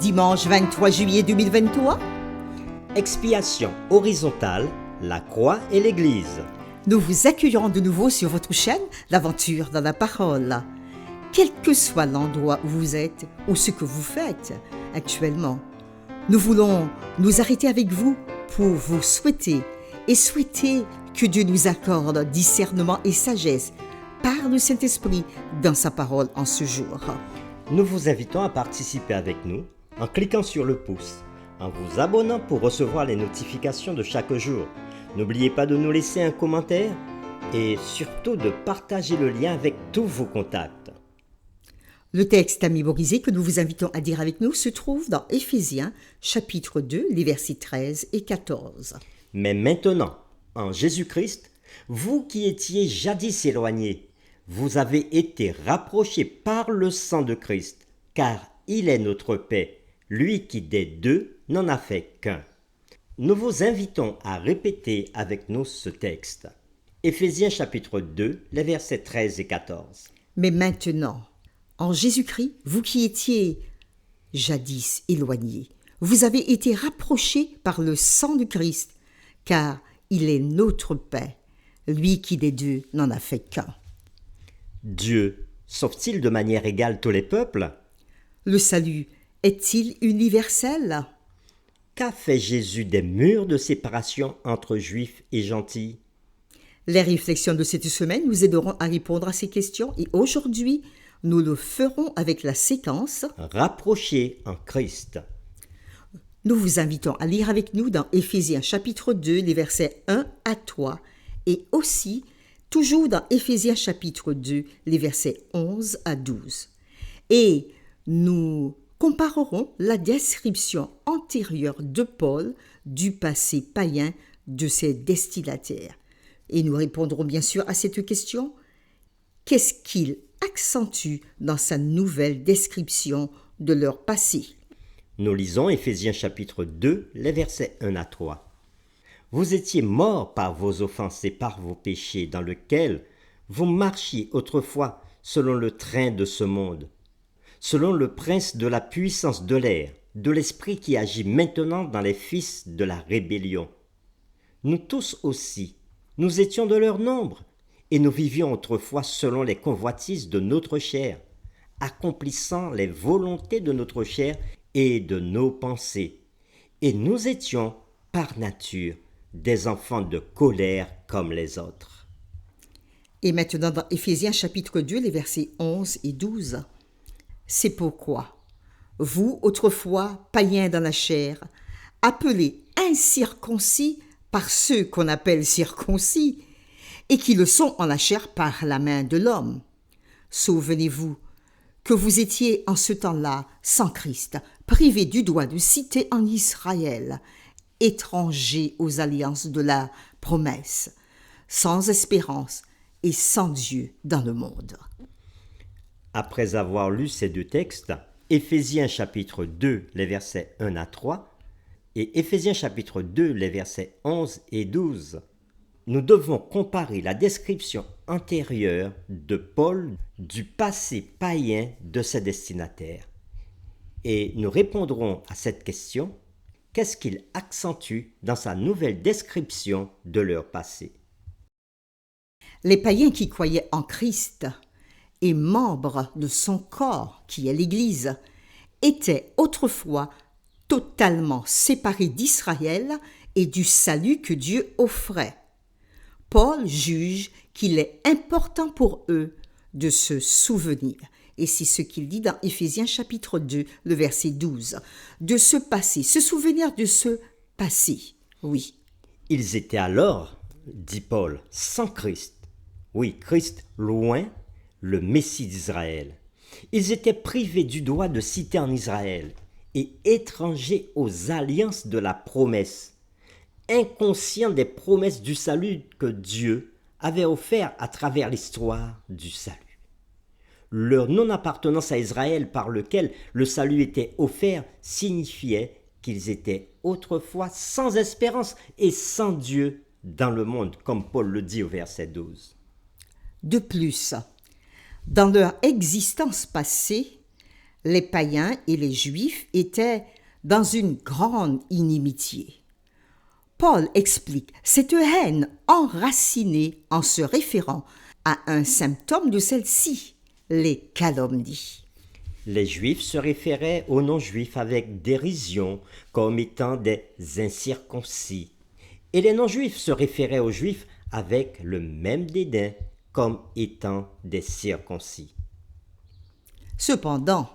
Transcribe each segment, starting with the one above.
Dimanche 23 juillet 2023, Expiation horizontale, la croix et l'Église. nous vous accueillerons de nouveau sur votre chaîne L'Aventure dans la Parole. Quel que soit l'endroit où vous êtes ou ce que vous faites actuellement, nous voulons nous arrêter avec vous pour vous souhaiter que Dieu nous accorde discernement et sagesse par le Saint-Esprit dans sa parole en ce jour. Nous vous invitons à participer avec nous en cliquant sur le pouce, en vous abonnant pour recevoir les notifications de chaque jour. N'oubliez pas de nous laisser un commentaire et surtout de partager le lien avec tous vos contacts. Le texte à mémoriser que nous vous invitons à dire avec nous se trouve dans Éphésiens chapitre 2, les versets 13 et 14. Mais maintenant, en Jésus-Christ, vous qui étiez jadis éloignés, vous avez été rapprochés par le sang de Christ, car il est notre paix, lui qui des deux n'en a fait qu'un. Nous vous invitons à répéter avec nous ce texte. Éphésiens chapitre 2, les versets 13 et 14. Mais maintenant, en Jésus-Christ, vous qui étiez jadis éloignés, vous avez été rapprochés par le sang de Christ, car il est notre paix, lui qui des deux n'en a fait qu'un. Dieu sauve-t-il de manière égale tous les peuples? Le salut est-il universel? Qu'a fait Jésus des murs de séparation entre juifs et gentils? Les réflexions de cette semaine nous aideront à répondre à ces questions et aujourd'hui, nous le ferons avec la séquence Rapprochés en Christ. Nous vous invitons à lire avec nous dans Éphésiens chapitre 2, les versets 1 à 3 et aussi toujours dans Éphésiens chapitre 2, les versets 11 à 12. Et nous comparerons la description antérieure de Paul du passé païen de ses destinataires. Et nous répondrons bien sûr à cette question. Qu'est-ce qu'il accentue dans sa nouvelle description de leur passé? Nous lisons Éphésiens chapitre 2, les versets 1 à 3. Vous étiez morts par vos offenses et par vos péchés, dans lesquels vous marchiez autrefois selon le train de ce monde, selon le prince de la puissance de l'air, de l'esprit qui agit maintenant dans les fils de la rébellion. Nous tous aussi, nous étions de leur nombre, et nous vivions autrefois selon les convoitises de notre chair, accomplissant les volontés de notre chair et de nos pensées. Et nous étions, par nature, des enfants de colère comme les autres. Et maintenant dans Éphésiens chapitre 2, les versets 11 et 12. C'est pourquoi, vous, autrefois païens dans la chair, appelés incirconcis par ceux qu'on appelle circoncis, et qui le sont en la chair par la main de l'homme. Souvenez-vous que vous étiez en ce temps-là sans Christ, privés du droit de cité en Israël, étrangers aux alliances de la promesse, sans espérance et sans Dieu dans le monde. Après avoir lu ces deux textes, Éphésiens chapitre 2, les versets 1 à 3, et Éphésiens chapitre 2, les versets 11 et 12, nous devons comparer la description antérieure de Paul du passé païen de ses destinataires. Et nous répondrons à cette question, qu'est-ce qu'il accentue dans sa nouvelle description de leur passé? Les païens qui croyaient en Christ et membres de son corps, qui est l'Église, étaient autrefois totalement séparés d'Israël et du salut que Dieu offrait. Paul juge qu'il est important pour eux de se souvenir, et c'est ce qu'il dit dans Éphésiens chapitre 2, le verset 12, de se passer, se souvenir de ce passé, oui. Ils étaient alors, dit Paul, sans Christ. Oui, Christ loin, le Messie d'Israël. Ils étaient privés du droit de cité en Israël et étrangers aux alliances de la promesse, inconscients des promesses du salut que Dieu avait offert à travers l'histoire du salut. Leur non-appartenance à Israël par lequel le salut était offert signifiait qu'ils étaient autrefois sans espérance et sans Dieu dans le monde, comme Paul le dit au verset 12. De plus, dans leur existence passée, Les païens et les Juifs étaient dans une grande inimitié. Paul explique cette haine enracinée en se référant à un symptôme de celle-ci, les calomnies. Les Juifs se référaient aux non-Juifs avec dérision comme étant des incirconcis. Et les non-Juifs se référaient aux Juifs avec le même dédain comme étant des circoncis. Cependant,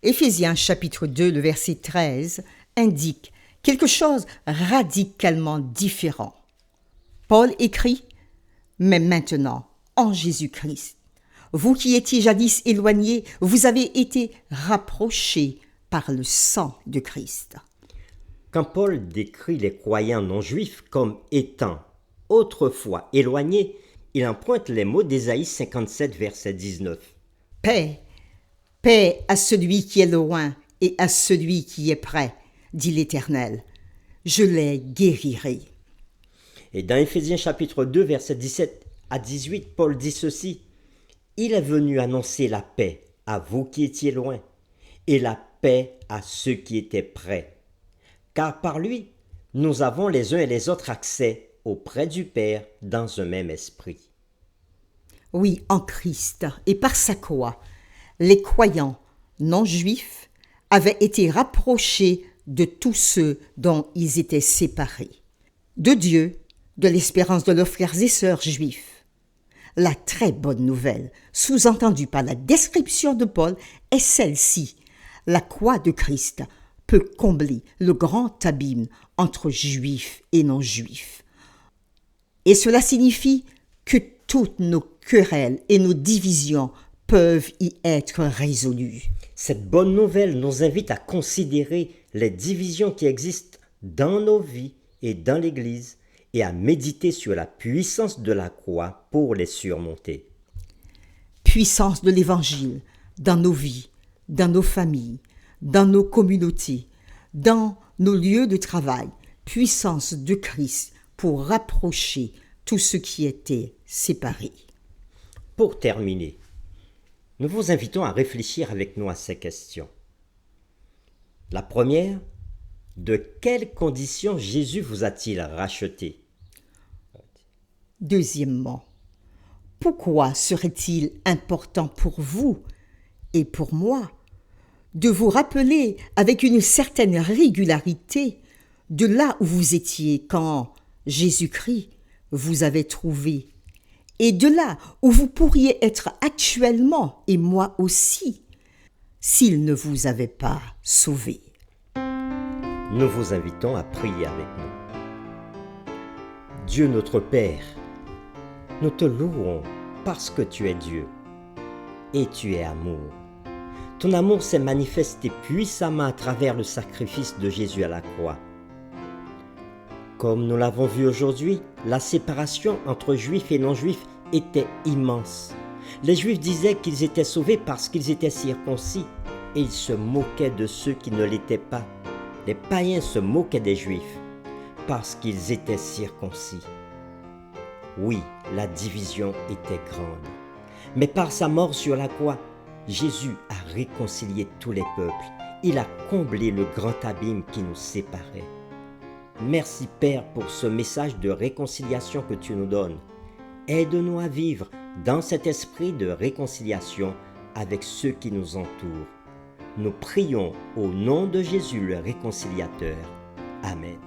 Éphésiens chapitre 2, le verset 13 indique quelque chose radicalement différent. Paul écrit « Mais maintenant, en Jésus-Christ, vous qui étiez jadis éloignés, vous avez été rapprochés par le sang de Christ. » Quand Paul décrit les croyants non-juifs comme étant autrefois éloignés, il emprunte les mots d'Ésaïe 57, verset 19. « Paix, paix à celui qui est loin et à celui qui est près, dit l'Éternel. Je les guérirai. » Et dans Éphésiens chapitre 2, verset 17 à 18, Paul dit ceci. « Il est venu annoncer la paix à vous qui étiez loin, et la paix à ceux qui étaient près. Car par lui, nous avons les uns et les autres accès auprès du Père dans un même esprit. » Oui, en Christ et par sa croix, les croyants non-juifs avaient été rapprochés de tous ceux dont ils étaient séparés, de Dieu, de l'espérance de leurs frères et sœurs juifs. La très bonne nouvelle, sous-entendue par la description de Paul, est celle-ci. La croix de Christ peut combler le grand abîme entre juifs et non-juifs. Et cela signifie que toutes nos querelles et nos divisions peuvent y être résolues. Cette bonne nouvelle nous invite à considérer les divisions qui existent dans nos vies et dans l'Église et à méditer sur la puissance de la croix pour les surmonter. Puissance de l'Évangile dans nos vies, dans nos familles, dans nos communautés, dans nos lieux de travail. Puissance de Christ pour rapprocher tout ce qui était séparé. Pour terminer, nous vous invitons à réfléchir avec nous à ces questions. La première, de quelles conditions Jésus vous a-t-il racheté? Deuxièmement, pourquoi serait-il important pour vous et pour moi de vous rappeler avec une certaine régularité de là où vous étiez quand Jésus-Christ vous avait trouvé et de là où vous pourriez être actuellement et moi aussi s'il ne vous avait pas sauvé? Nous vous invitons à prier avec nous. Dieu notre Père, nous te louons parce que tu es Dieu et tu es amour. Ton amour s'est manifesté puissamment à travers le sacrifice de Jésus à la croix. Comme nous l'avons vu aujourd'hui, la séparation entre juifs et non-juifs était immense. Les juifs disaient qu'ils étaient sauvés parce qu'ils étaient circoncis et ils se moquaient de ceux qui ne l'étaient pas. Les païens se moquaient des juifs parce qu'ils étaient circoncis. Oui, la division était grande. Mais par sa mort sur la croix, Jésus a réconcilié tous les peuples. Il a comblé le grand abîme qui nous séparait. Merci Père pour ce message de réconciliation que tu nous donnes. Aide-nous à vivre dans cet esprit de réconciliation avec ceux qui nous entourent. Nous prions au nom de Jésus le réconciliateur. Amen.